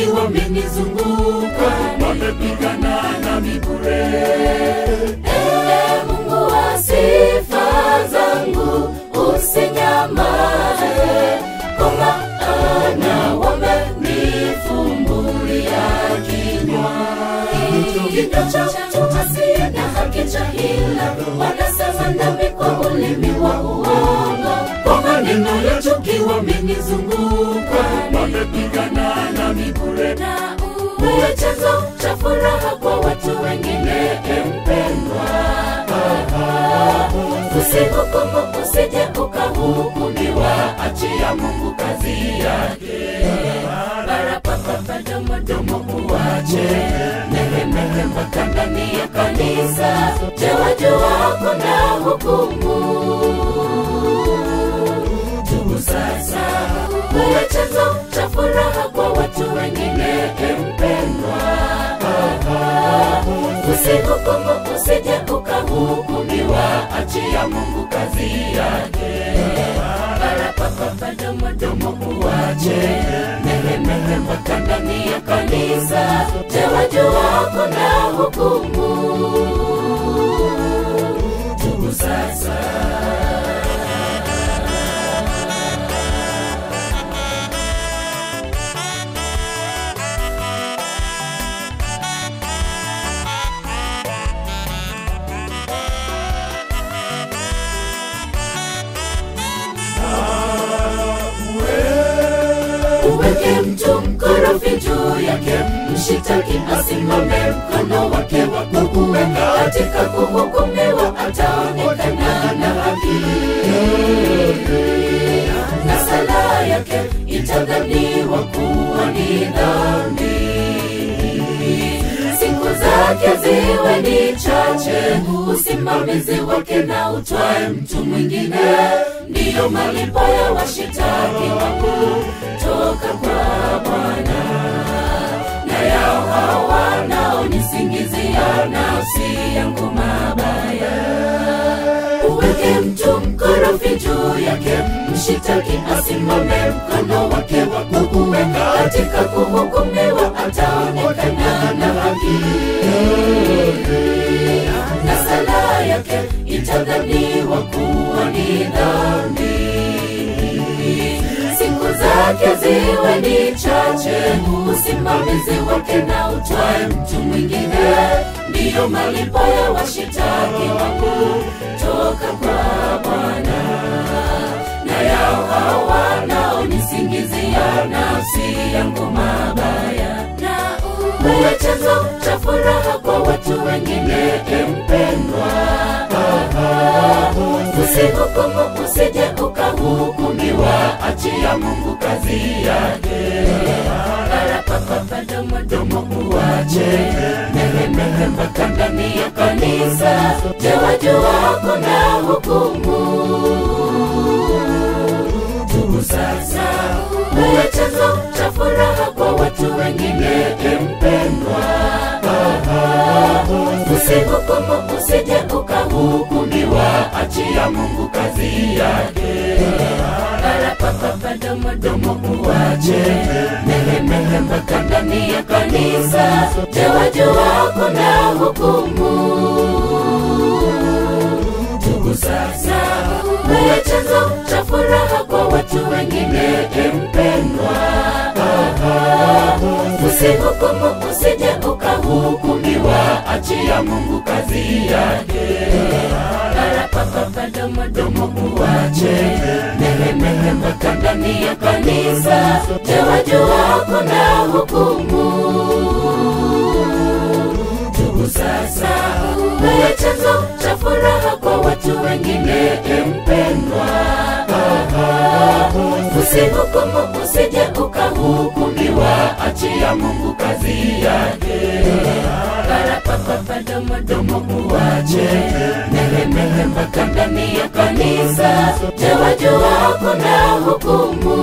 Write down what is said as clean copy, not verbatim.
chuki wamenizunguka, wamepigana nami bure. Mungu wa sifa zangu, usinyamaze, kwa maana wamenifumbulia kinywa. Kinywa changu hasia na haki cha hila, wanasema nami kwa ulimi wa uongo. Kwa maneno ya chuki wamenizunguka, wamepigana nami bure. Na uwe chanzo cha furaha kwa watu wengine, mpendwa. Usihukumu, usije ukahukumiwa, achia Mungu kazi yake. Barapapa domo uwache, mehemehe mpaka ndani ya kanisa. Je, wajua kuna hukumu? Tubu sasa, uwe chanzo cha furaha kwa watu wengine, mpendwa. Usihukumu, usije ukahukumiwa, achia Mungu kazi yake. Barapapa domo uwache, mehemehe mpaka ndani ya kanisa. Je, wajua kuna hukumu? Tubu sasa. Uweke mtu mkorofi juu yake, mshitaki asimame mkono wake wa kukuweka. Katika kuhukumiwa ataonekana na haki, na sala yake itadhaniwa kuwa ni dhambi. Siku zake ziwe ni chache, usimamizi wake na utwae mtu mwingine. Ndiyo malipo ya washitaki wakuu toka kwa Bwana, na yao hao wanaonisingizia nafsi yangu mabaya. Uweke mtu mkorofi juu yake, mshitaki asimame mkono wake wa kukuweka. Katika kuhukumiwa ataonekana na haki, na sala yake itadhaniwa kuwa ni dhambi. Siku zake ziwe ni chache, usimamizi wake na utwae mtu mwingine. Ndiyo malipo ya washitaki wakuu toka kwa Bwana, na yao hao wanaonisingizia nafsi yangu mabaya. Na uwe chanzo cha furaha kwa watu wengine, mpendwa. Usihukumu, usije ukahukumiwa, achia Mungu kazi yake. Barapapa domo uwache, mehemehe mpaka ndani ya kanisa. Je, wajua kuna hukumu? Tubu sasa, uwe chanzo cha furaha kwa watu wengine, mpendwa. Usihukumu, usije ukahukumiwa, achia Mungu kazi yake. Barapapa domo uwache, mehemehe mpaka ndani ya kanisa. Je, wajua kuna hukumu? Tubu sasa, uwe chanzo cha furaha kwa watu wengine, mpendwa. Usihukumu, usije ukahukumiwa, achia Mungu kazi yake. Barapapa domo uwache, mehemehe mpaka ndani ya kanisa. Je, wajua kuna hukumu? Tubu sasa, uwe chanzo cha furaha kwa watu wengine, mpendwa. Usihukumu, usije ukahukumiwa, achia Mungu kazi yake. Barapapa domo uwache, mehemehe mpaka ndani ya kanisa. Je, wajua kuna hukumu?